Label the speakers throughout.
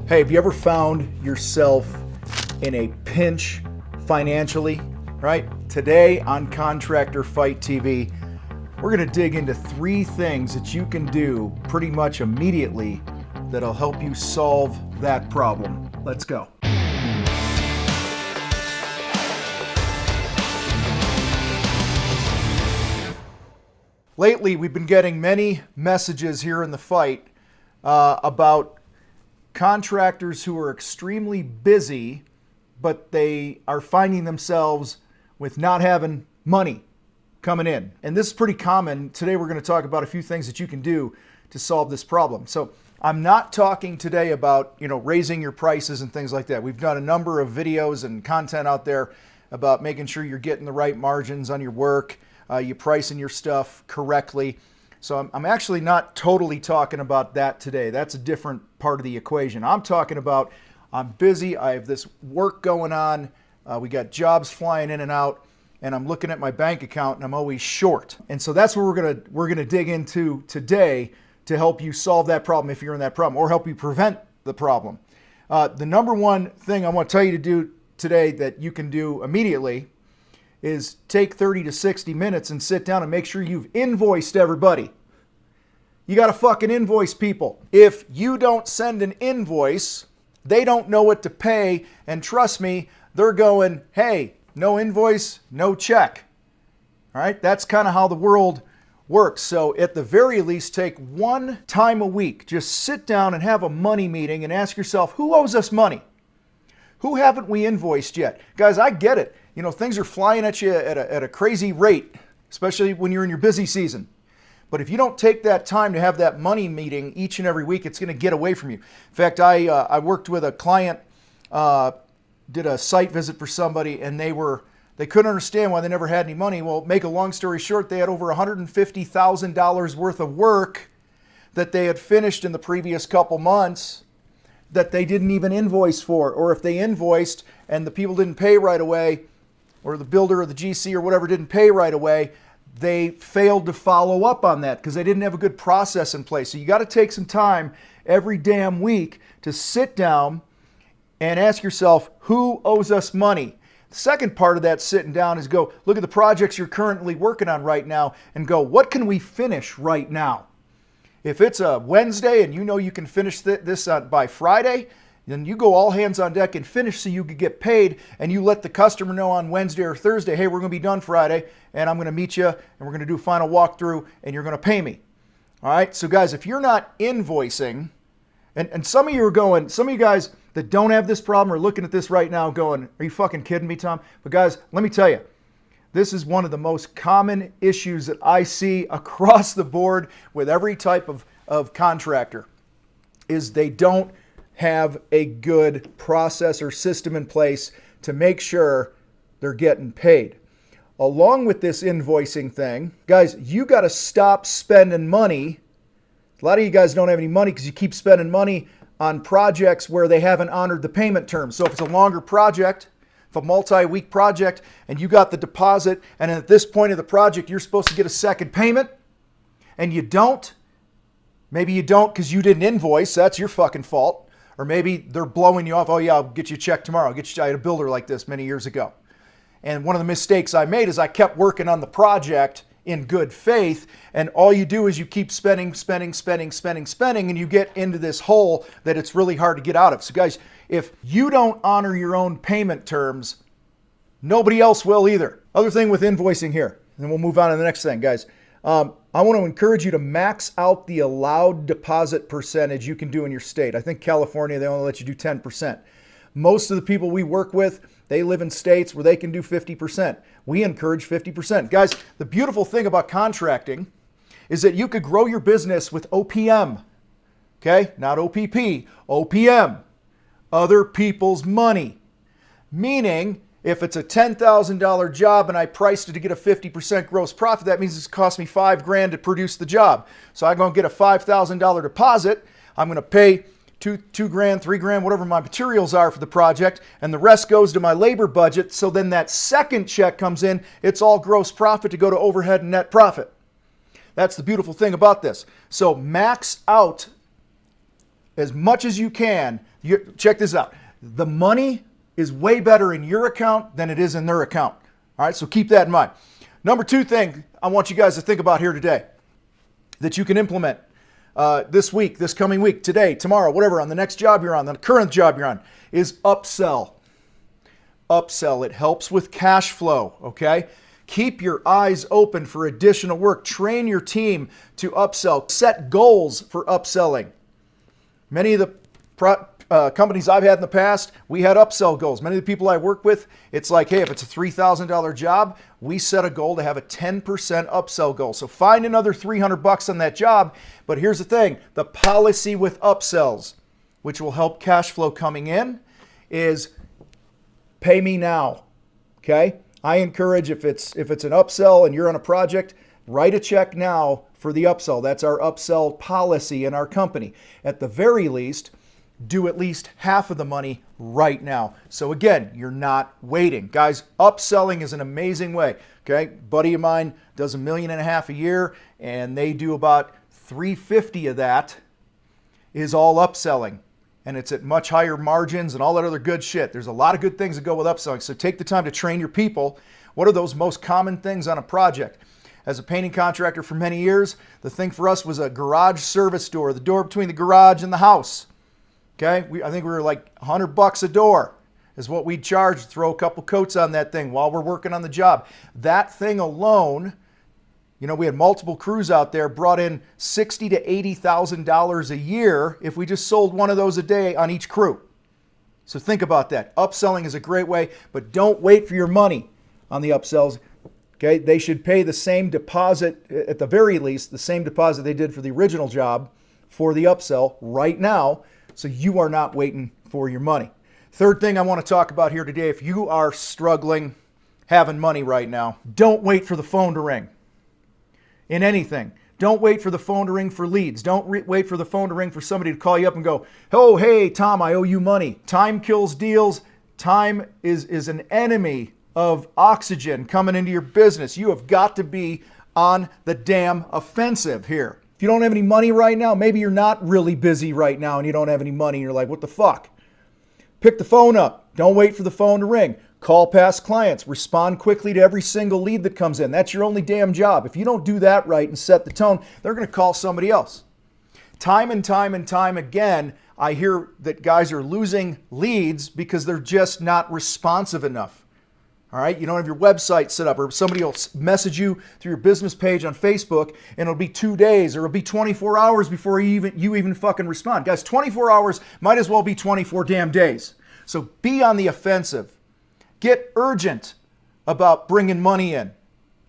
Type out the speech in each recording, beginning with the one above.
Speaker 1: Hey, have you ever found yourself in a pinch financially, right? Today on Contractor Fight TV, we're going to dig into 3 things that you can do pretty much immediately that'll help you solve that problem. Let's go. Lately, we've been getting many messages here in the fight about contractors who are extremely busy, but they are finding themselves with not having money coming in. And this is pretty common. Today we're going to talk about a few things that you can do to solve this problem. So I'm not talking today about, raising your prices and things like that. We've done a number of videos and content out there about making sure you're getting the right margins on your work, you're pricing your stuff correctly. So I'm actually not totally talking about that today. That's a different part of the equation. I'm talking about I'm busy, I have this work going on, we got jobs flying in and out, and I'm looking at my bank account and I'm always short. And so that's what we're gonna dig into today to help you solve that problem if you're in that problem, or help you prevent the problem. The number one thing I want to tell you to do today that you can do immediately is take 30 to 60 minutes and sit down and make sure you've invoiced everybody. You got to fucking invoice people. If you don't send an invoice, they don't know what to pay. And trust me, they're going, hey, no invoice, no check. All right, that's kind of how the world works. So at the very least, take one time a week. Just sit down and have a money meeting and ask yourself, who owes us money? Who haven't we invoiced yet? Guys, I get it. Things are flying at you at a crazy rate, especially when you're in your busy season. But if you don't take that time to have that money meeting each and every week, it's going to get away from you. In fact, I worked with a client, did a site visit for somebody, and they couldn't understand why they never had any money. Well, make a long story short, they had over $150,000 worth of work that they had finished in the previous couple months that they didn't even invoice for. Or if they invoiced and the people didn't pay right away, or the builder or the GC or whatever didn't pay right away, they failed to follow up on that because they didn't have a good process in place. So you got to take some time every damn week to sit down and ask yourself, who owes us money? The second part of that sitting down is go look at the projects you're currently working on right now and go, what can we finish right now? If it's a Wednesday and you can finish this by Friday, then you go all hands on deck and finish so you could get paid, and you let the customer know on Wednesday or Thursday, hey, we're going to be done Friday, and I'm going to meet you, and we're going to do a final walkthrough, and you're going to pay me. All right? So guys, if you're not invoicing, and some of you guys that don't have this problem are looking at this right now going, are you fucking kidding me, Tom? But guys, let me tell you, this is one of the most common issues that I see across the board with every type of contractor, is they don't have a good process or system in place to make sure they're getting paid. Along with this invoicing thing, guys, you got to stop spending money. A lot of you guys don't have any money because you keep spending money on projects where they haven't honored the payment terms. So if it's a longer project, if a multi-week project, and you got the deposit, and at this point of the project, you're supposed to get a second payment, and you don't, maybe you don't because you didn't invoice, that's your fucking fault. Or maybe they're blowing you off. Oh yeah, I'll get you a check tomorrow. I had a builder like this many years ago. And one of the mistakes I made is I kept working on the project in good faith. And all you do is you keep spending, and you get into this hole that it's really hard to get out of. So guys, if you don't honor your own payment terms, nobody else will either. Other thing with invoicing here, and then we'll move on to the next thing, guys. I want to encourage you to max out the allowed deposit percentage you can do in your state. I think California, they only let you do 10%. Most of the people we work with, they live in states where they can do 50%. We encourage 50%. Guys, the beautiful thing about contracting is that you could grow your business with OPM. Okay? Not OPP, OPM. Other people's money. Meaning, if it's a $10,000 job and I priced it to get a 50% gross profit, that means it's cost me $5,000 to produce the job. So I'm going to get a $5,000 deposit. I'm going to pay $2,000, $3,000, whatever my materials are for the project, and the rest goes to my labor budget. So then that second check comes in, it's all gross profit to go to overhead and net profit. That's the beautiful thing about this. So max out as much as you can. Check this out. The money is way better in your account than it is in their account. All right, so keep that in mind. Number 2 thing I want you guys to think about here today that you can implement this week, this coming week, today, tomorrow, whatever, on the next job you're on, the current job you're on, is upsell. Upsell. It helps with cash flow, okay? Keep your eyes open for additional work. Train your team to upsell. Set goals for upselling. Many of the companies I've had in the past, we had upsell goals. Many of the people I work with, it's like, hey, if it's a $3,000 job, we set a goal to have a 10% upsell goal. So find another $300 on that job. But here's the thing, the policy with upsells, which will help cash flow coming in, is pay me now, okay? I encourage if it's an upsell and you're on a project, write a check now for the upsell. That's our upsell policy in our company. At the very least, do at least half of the money right now. So again, you're not waiting. Guys, upselling is an amazing way. Okay, buddy of mine does $1.5 million a year, and they do about $350 of that is all upselling. And it's at much higher margins and all that other good shit. There's a lot of good things that go with upselling. So take the time to train your people. What are those most common things on a project? As a painting contractor for many years, the thing for us was a garage service door, the door between the garage and the house. Okay, I think we were like $100 a door is what we'd charge to throw a couple coats on that thing while we're working on the job. That thing alone, you know, we had multiple crews out there, brought in $60,000 to $80,000 a year if we just sold one of those a day on each crew. So think about that. Upselling is a great way, but don't wait for your money on the upsells. Okay, they should pay the same deposit, at the very least, the same deposit they did for the original job for the upsell right now, so you are not waiting for your money. Third thing I want to talk about here today, if you are struggling having money right now, don't wait for the phone to ring in anything. Don't wait for the phone to ring for leads. Don't wait for the phone to ring for somebody to call you up and go, oh, hey, Tom, I owe you money. Time kills deals. Time is an enemy of oxygen coming into your business. You have got to be on the damn offensive here. If you don't have any money right now, maybe you're not really busy right now and you don't have any money and you're like, what the fuck? Pick the phone up. Don't wait for the phone to ring. Call past clients. Respond quickly to every single lead that comes in. That's your only damn job. If you don't do that right and set the tone, they're going to call somebody else. Time and time and time again, I hear that guys are losing leads because they're just not responsive enough. All right, you don't have your website set up, or somebody will message you through your business page on Facebook, and it'll be 2 days, or it'll be 24 hours before you even fucking respond. Guys, 24 hours might as well be 24 damn days. So be on the offensive. Get urgent about bringing money in.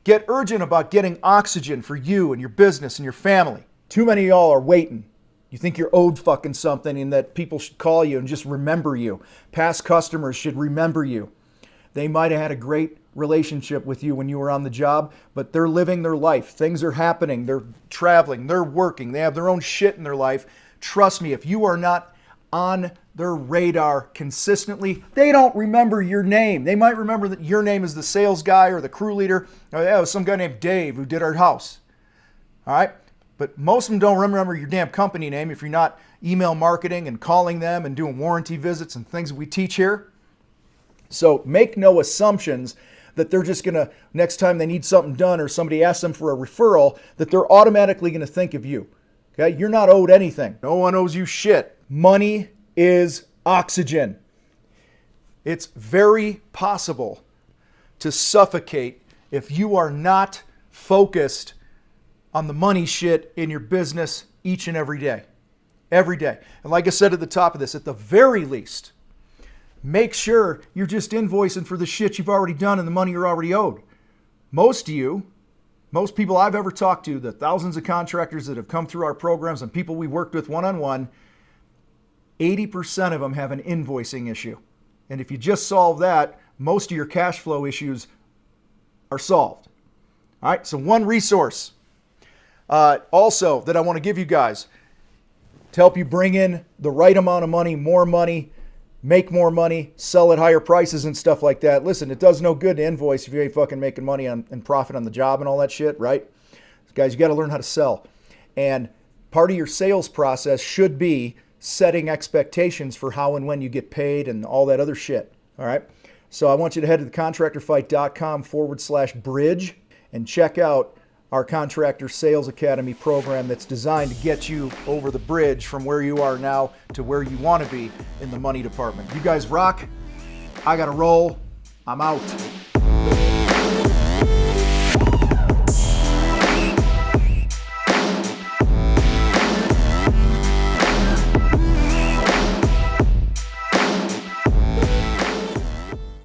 Speaker 1: Get urgent about getting oxygen for you and your business and your family. Too many of y'all are waiting. You think you're owed fucking something and that people should call you and just remember you. Past customers should remember you. They might have had a great relationship with you when you were on the job, but they're living their life. Things are happening. They're traveling. They're working. They have their own shit in their life. Trust me, if you are not on their radar consistently, they don't remember your name. They might remember that your name is the sales guy or the crew leader. Oh, yeah, it was some guy named Dave who did our house. All right? But most of them don't remember your damn company name if you're not email marketing and calling them and doing warranty visits and things that we teach here. So make no assumptions that they're just going to, next time they need something done or somebody asks them for a referral, that they're automatically going to think of you. Okay? You're not owed anything. No one owes you shit. Money is oxygen. It's very possible to suffocate if you are not focused on the money shit in your business each and every day. Every day. And like I said at the top of this, at the very least, make sure you're just invoicing for the shit you've already done and the money you're already owed. Most people I've ever talked to, the thousands of contractors that have come through our programs and people we worked with one-on-one, 80% of them have an invoicing issue. And if you just solve that, most of your cash flow issues are solved. All right, so one resource also that I want to give you guys to help you bring in the right amount of money, more money, make more money, sell at higher prices and stuff like that. Listen, it does no good to invoice if you ain't fucking making money and profit on the job and all that shit, right? Guys, you got to learn how to sell. And part of your sales process should be setting expectations for how and when you get paid and all that other shit. All right. So I want you to head to thecontractorfight.com/bridge and check out our Contractor Sales Academy program that's designed to get you over the bridge from where you are now to where you want to be in the money department. You guys rock. I got to roll. I'm out.